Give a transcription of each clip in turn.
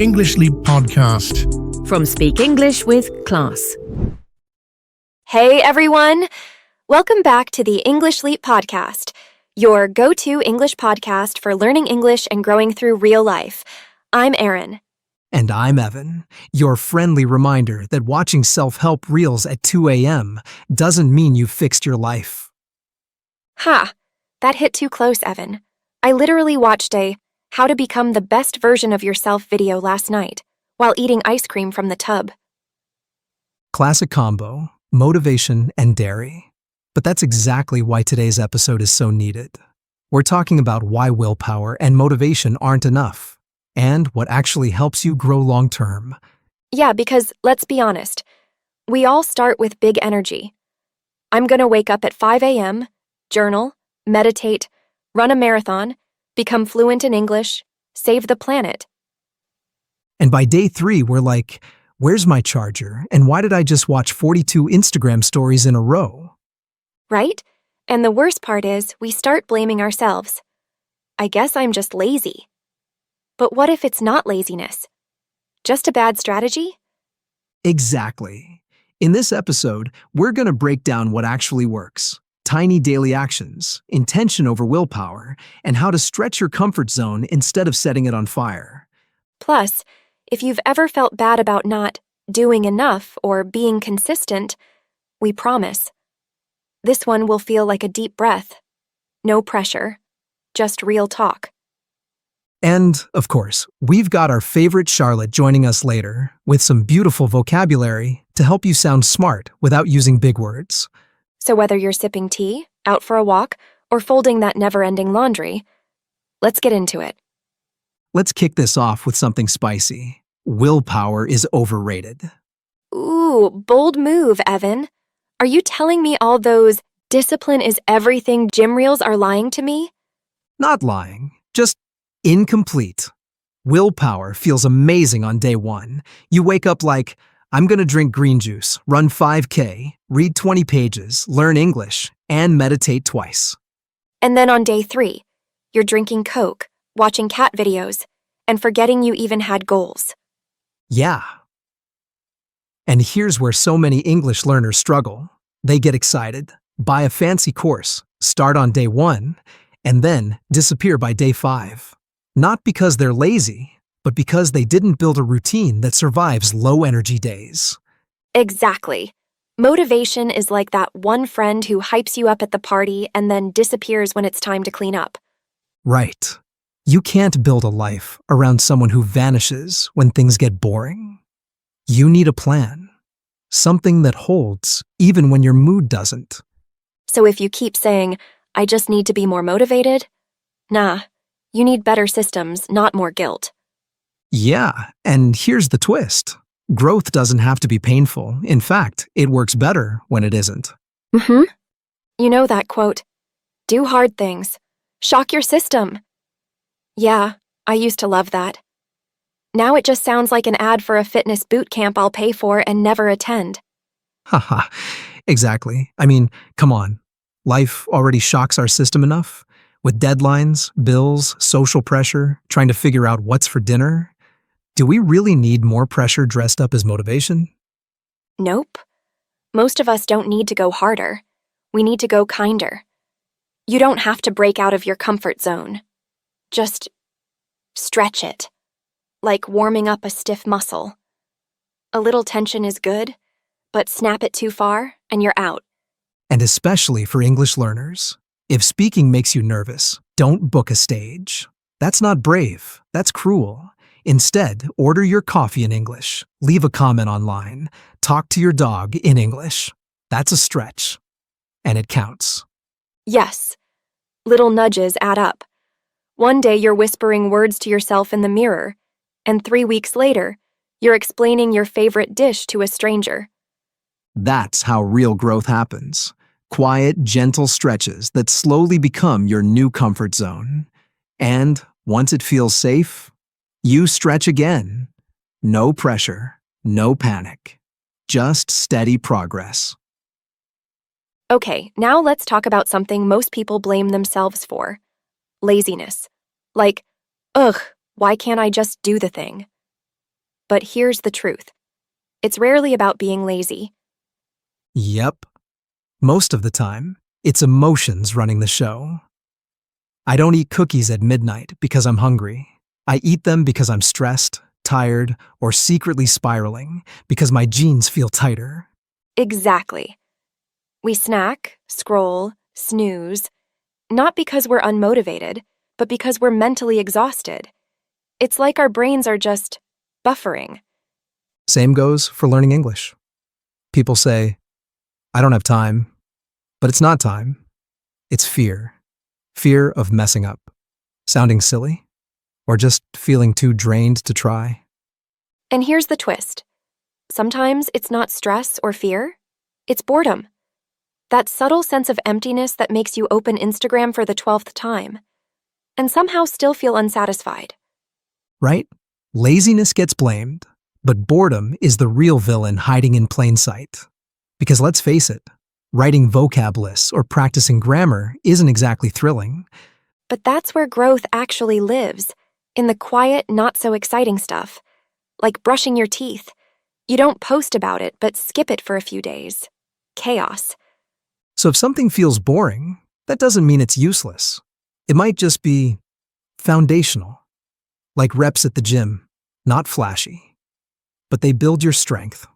English Leap Podcast. From Speak English with Class. Hey everyone! Welcome back to the English Leap Podcast, your go-to English podcast for learning English and growing through real life. I'm Erin. And I'm Evan, your friendly reminder that watching self-help reels at 2 a.m. doesn't mean you've fixed your life. Ha! That hit too close, Evan. I literally watched a How to Become the Best Version of Yourself video last night while eating ice cream from the tub. Classic combo, motivation and dairy. But that's exactly why today's episode is so needed. We're talking about why willpower and motivation aren't enough, and what actually helps you grow long-term. Yeah, because let's be honest, we all start with big energy. I'm gonna wake up at 5 a.m., journal, meditate, run a marathon, become fluent in English, save the planet. And by day 3, we're like, where's my charger? And why did I just watch 42 Instagram stories in a row? Right? And the worst part is, we start blaming ourselves. I guess I'm just lazy. But what if it's not laziness? Just a bad strategy? Exactly. In this episode, we're going to break down what actually works. Tiny daily actions, intention over willpower, and how to stretch your comfort zone instead of setting it on fire. Plus, if you've ever felt bad about not doing enough or being consistent, we promise. This one will feel like a deep breath. No pressure. Just real talk. And, of course, we've got our favorite Charlotte joining us later with some beautiful vocabulary to help you sound smart without using big words. So whether you're sipping tea, out for a walk, or folding that never-ending laundry, let's get into it. Let's kick this off with something spicy. Willpower is overrated. Ooh, bold move, Evan. Are you telling me all those discipline is everything gym reels are lying to me? Not lying, just incomplete. Willpower feels amazing on day 1. You wake up like, I'm gonna drink green juice, run 5K, read 20 pages, learn English, and meditate twice. And then on day 3, you're drinking Coke, watching cat videos, and forgetting you even had goals. Yeah. And here's where so many English learners struggle. They get excited, buy a fancy course, start on day 1, and then disappear by day 5. Not because they're lazy, but because they didn't build a routine that survives low-energy days. Exactly. Motivation is like that one friend who hypes you up at the party and then disappears when it's time to clean up. Right. You can't build a life around someone who vanishes when things get boring. You need a plan. Something that holds even when your mood doesn't. So if you keep saying, I just need to be more motivated, nah, you need better systems, not more guilt. Yeah, and here's the twist. Growth doesn't have to be painful. In fact, it works better when it isn't. Mm-hmm. You know that quote, do hard things, shock your system. Yeah, I used to love that. Now it just sounds like an ad for a fitness boot camp I'll pay for and never attend. Haha, exactly. I mean, come on. Life already shocks our system enough? With deadlines, bills, social pressure, trying to figure out what's for dinner? Do we really need more pressure dressed up as motivation? Nope. Most of us don't need to go harder. We need to go kinder. You don't have to break out of your comfort zone. Just stretch it, like warming up a stiff muscle. A little tension is good, but snap it too far and you're out. And especially for English learners. If speaking makes you nervous, don't book a stage. That's not brave, that's cruel. Instead, order your coffee in English, leave a comment online, talk to your dog in English. That's a stretch. And it counts. Yes, little nudges add up. One day you're whispering words to yourself in the mirror, and 3 weeks later, you're explaining your favorite dish to a stranger. That's how real growth happens. Quiet, gentle stretches that slowly become your new comfort zone. And once it feels safe, you stretch again. No pressure, no panic. Just steady progress. Okay, now let's talk about something most people blame themselves for. Laziness. Like, ugh, why can't I just do the thing? But here's the truth. It's rarely about being lazy. Yep. Most of the time, it's emotions running the show. I don't eat cookies at midnight because I'm hungry. I eat them because I'm stressed, tired, or secretly spiraling because my jeans feel tighter. Exactly. We snack, scroll, snooze, not because we're unmotivated, but because we're mentally exhausted. It's like our brains are just buffering. Same goes for learning English. People say, I don't have time, but it's not time. It's fear. Fear of messing up, sounding silly, or just feeling too drained to try. And here's the twist. Sometimes it's not stress or fear, it's boredom. That subtle sense of emptiness that makes you open Instagram for the 12th time and somehow still feel unsatisfied. Right? Laziness gets blamed, but boredom is the real villain hiding in plain sight. Because let's face it, writing vocab lists or practicing grammar isn't exactly thrilling. But that's where growth actually lives, in the quiet, not-so-exciting stuff, like brushing your teeth. You don't post about it, but skip it for a few days. Chaos. So if something feels boring, that doesn't mean it's useless. It might just be foundational, like reps at the gym, not flashy, but they build your strength.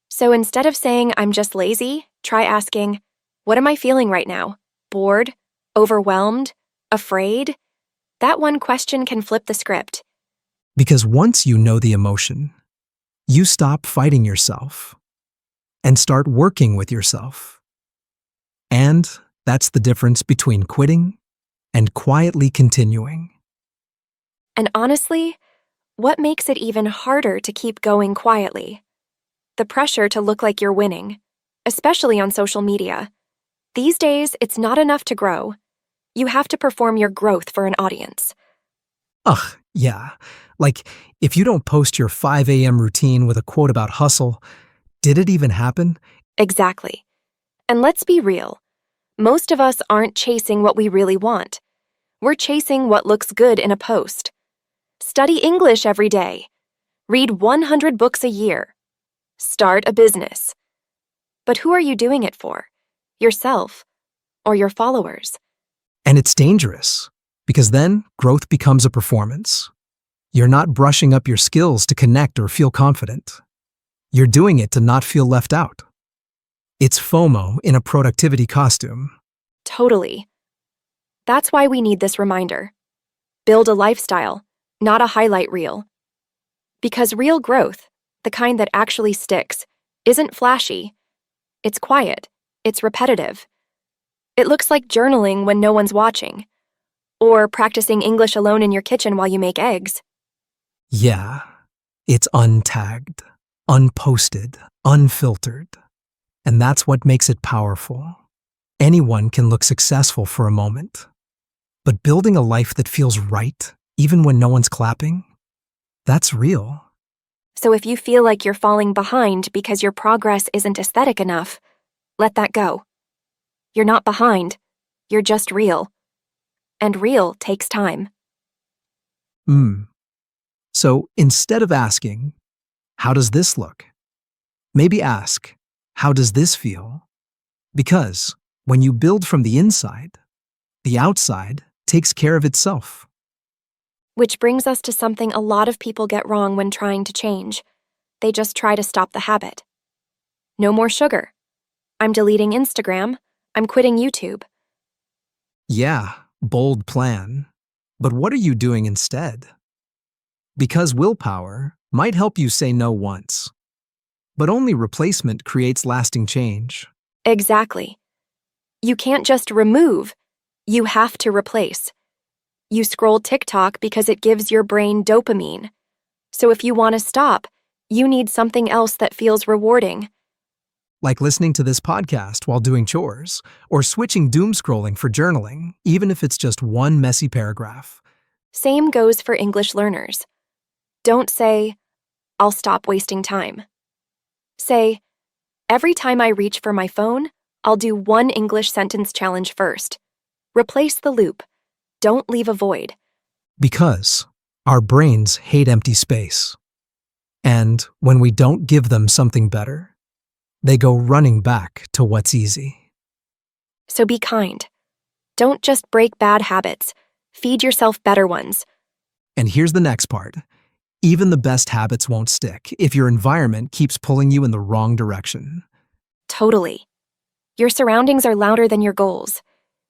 So instead of saying, I'm just lazy, try asking, what am I feeling right now? Bored? Overwhelmed? Afraid? That one question can flip the script. Because once you know the emotion, you stop fighting yourself and start working with yourself. And that's the difference between quitting and quietly continuing. And honestly, what makes it even harder to keep going quietly? The pressure to look like you're winning, especially on social media. These days, it's not enough to grow. You have to perform your growth for an audience. Ugh, yeah. Like, if you don't post your 5 a.m. routine with a quote about hustle, did it even happen? Exactly. And let's be real. Most of us aren't chasing what we really want. We're chasing what looks good in a post. Study English every day. Read 100 books a year. Start a business. But who are you doing it for? Yourself or your followers? And it's dangerous, because then growth becomes a performance. You're not brushing up your skills to connect or feel confident. You're doing it to not feel left out. It's FOMO in a productivity costume. Totally. That's why we need this reminder. Build a lifestyle, not a highlight reel. Because real growth, the kind that actually sticks, isn't flashy. It's quiet. It's repetitive. It looks like journaling when no one's watching, or practicing English alone in your kitchen while you make eggs. Yeah, it's untagged, unposted, unfiltered. And that's what makes it powerful. Anyone can look successful for a moment. But building a life that feels right, even when no one's clapping, that's real. So if you feel like you're falling behind because your progress isn't aesthetic enough, let that go. You're not behind. You're just real. And real takes time. So instead of asking, how does this look? Maybe ask, how does this feel? Because when you build from the inside, the outside takes care of itself. Which brings us to something a lot of people get wrong when trying to change. They just try to stop the habit. No more sugar. I'm deleting Instagram. I'm quitting YouTube. Yeah, bold plan. But what are you doing instead? Because willpower might help you say no once, but only replacement creates lasting change. Exactly. You can't just remove. You have to replace. You scroll TikTok because it gives your brain dopamine. So if you want to stop, you need something else that feels rewarding. Like listening to this podcast while doing chores, or switching doom scrolling for journaling, even if it's just one messy paragraph. Same goes for English learners. Don't say, I'll stop wasting time. Say, every time I reach for my phone, I'll do one English sentence challenge first. Replace the loop. Don't leave a void. Because Our brains hate empty space. And when we don't give them something better, they go running back to what's easy. So be kind. Don't just break bad habits. Feed yourself better ones. And here's the next part. Even the best habits won't stick if your environment keeps pulling you in the wrong direction. Totally. Your surroundings are louder than your goals.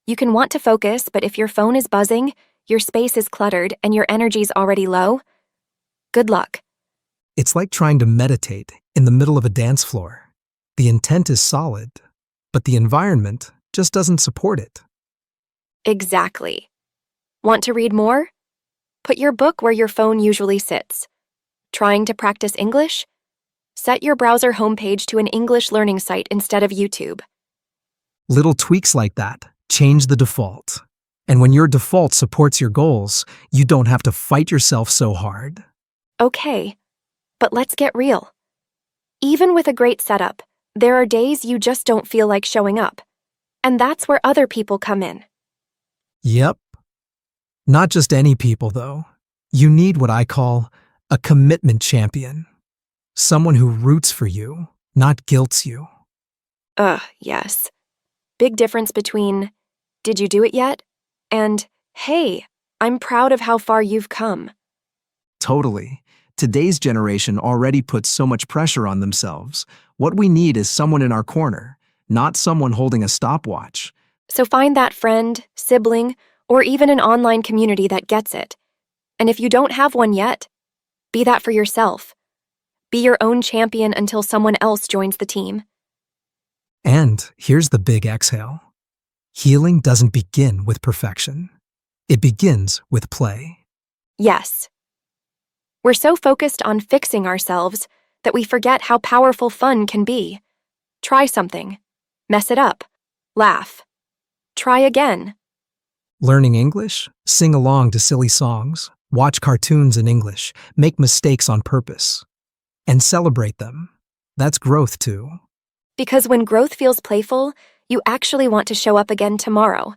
You can want to focus, but if your phone is buzzing, your space is cluttered, and your energy's already low, good luck. It's like trying to meditate in the middle of a dance floor. The intent is solid, but the environment just doesn't support it. Exactly. Want to read more? Put your book where your phone usually sits. Trying to practice English? Set your browser homepage to an English learning site instead of YouTube. Little tweaks like that change the default. And when your default supports your goals, you don't have to fight yourself so hard. Okay, but let's get real. Even with a great setup, there are days you just don't feel like showing up. And that's where other people come in. Yep. Not just any people, though. You need what I call a commitment champion. Someone who roots for you, not guilts you. Yes. Big difference between, did you do it yet? And, hey, I'm proud of how far you've come. Totally. Today's generation already puts so much pressure on themselves. What we need is someone in our corner, not someone holding a stopwatch. So find that friend, sibling, or even an online community that gets it. And if you don't have one yet, be that for yourself. Be your own champion until someone else joins the team. And here's the big exhale. Healing doesn't begin with perfection. It begins with play. Yes. We're so focused on fixing ourselves that we forget how powerful fun can be. Try something. Mess it up. Laugh. Try again. Learning English? Sing along to silly songs. Watch cartoons in English. Make mistakes on purpose. And celebrate them. That's growth too. Because when growth feels playful, you actually want to show up again tomorrow.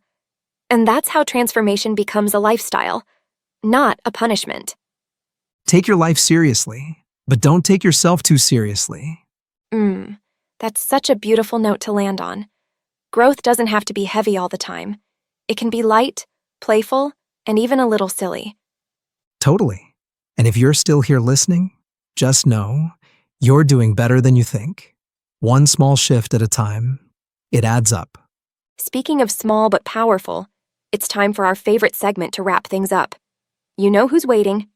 And that's how transformation becomes a lifestyle, not a punishment. Take your life seriously, but don't take yourself too seriously. That's such a beautiful note to land on. Growth doesn't have to be heavy all the time. It can be light, playful, and even a little silly. Totally. And if you're still here listening, just know you're doing better than you think. One small shift at a time, it adds up. Speaking of small but powerful, it's time for our favorite segment to wrap things up. You know who's waiting.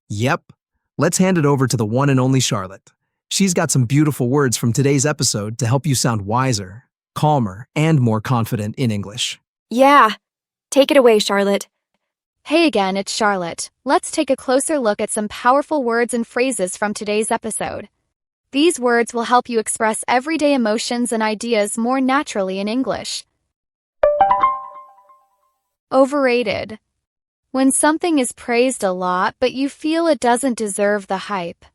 Yep. Let's hand it over to the one and only Charlotte. She's got some beautiful words from today's episode to help you sound wiser, calmer, and more confident in English. Yeah. Take it away, Charlotte. Hey again, it's Charlotte. Let's take a closer look at some powerful words and phrases from today's episode. These words will help you express everyday emotions and ideas more naturally in English. Overrated. When something is praised a lot but you feel it doesn't deserve the hype.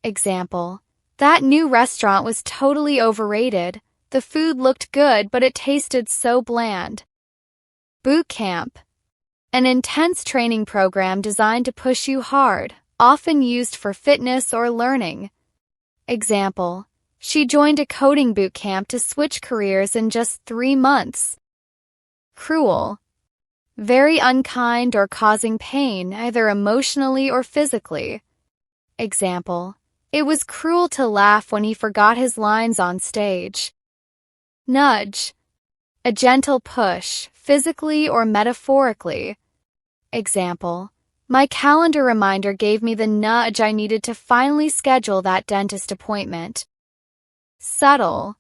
Example: that new restaurant was totally overrated. The food looked good but it tasted so bland. Boot camp. An intense training program designed to push you hard, often used for fitness or learning. Example: she joined a coding boot camp to switch careers in just 3 months. Cruel. Very unkind or causing pain, either emotionally or physically. Example: it was cruel to laugh when he forgot his lines on stage. Nudge. A gentle push, physically or metaphorically. Example: my calendar reminder gave me the nudge I needed to finally schedule that dentist appointment. Subtle.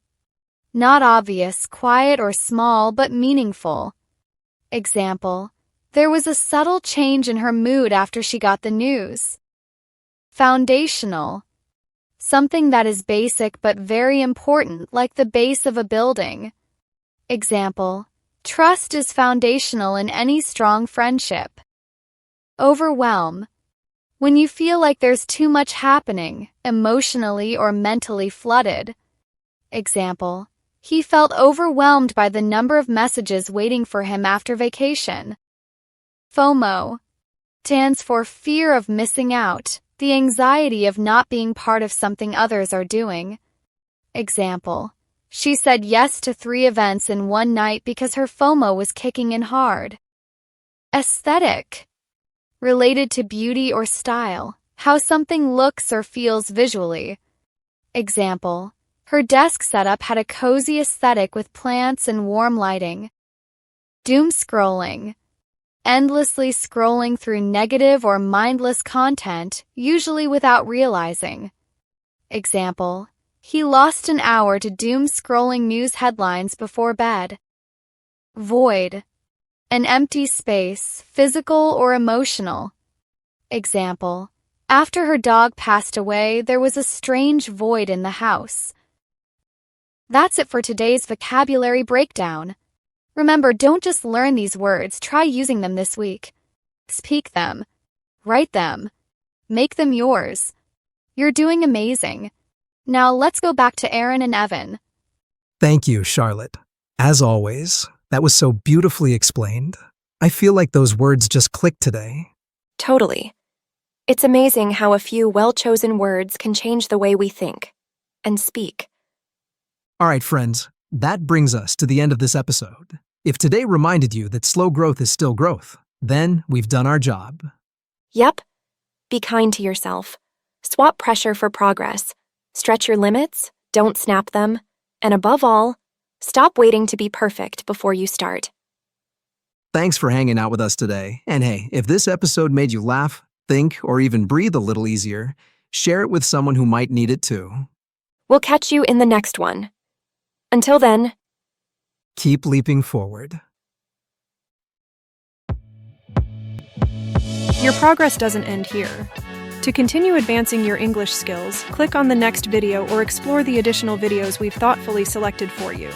Not obvious, quiet, or small, but meaningful. Example: there was a subtle change in her mood after she got the news. Foundational. Something that is basic but very important, like the base of a building. Example: trust is foundational in any strong friendship. Overwhelm. When you feel like there's too much happening, emotionally or mentally flooded. Example: he felt overwhelmed by the number of messages waiting for him after vacation. FOMO. stands for fear of missing out, the anxiety of not being part of something others are doing. Example: she said yes to 3 events in one night because her FOMO was kicking in hard. Aesthetic. Related to beauty or style, how something looks or feels visually. Example: her desk setup had a cozy aesthetic with plants and warm lighting. Doom scrolling. Endlessly scrolling through negative or mindless content, usually without realizing. Example: he lost an hour to doom scrolling news headlines before bed. Void. An empty space, physical or emotional. Example: after her dog passed away, there was a strange void in the house. That's it for today's vocabulary breakdown. Remember, don't just learn these words, try using them this week. Speak them. Write them. Make them yours. You're doing amazing. Now let's go back to Aaron and Evan. Thank you, Charlotte. As always, that was so beautifully explained. I feel like those words just clicked today. Totally. It's amazing how a few well-chosen words can change the way we think and speak. All right, friends, that brings us to the end of this episode. If today reminded you that slow growth is still growth, then we've done our job. Yep. Be kind to yourself. Swap pressure for progress. Stretch your limits, don't snap them, and above all, stop waiting to be perfect before you start. Thanks for hanging out with us today. And hey, if this episode made you laugh, think, or even breathe a little easier, share it with someone who might need it too. We'll catch you in the next one. Until then, keep leaping forward. Your progress doesn't end here. To continue advancing your English skills, click on the next video or explore the additional videos we've thoughtfully selected for you.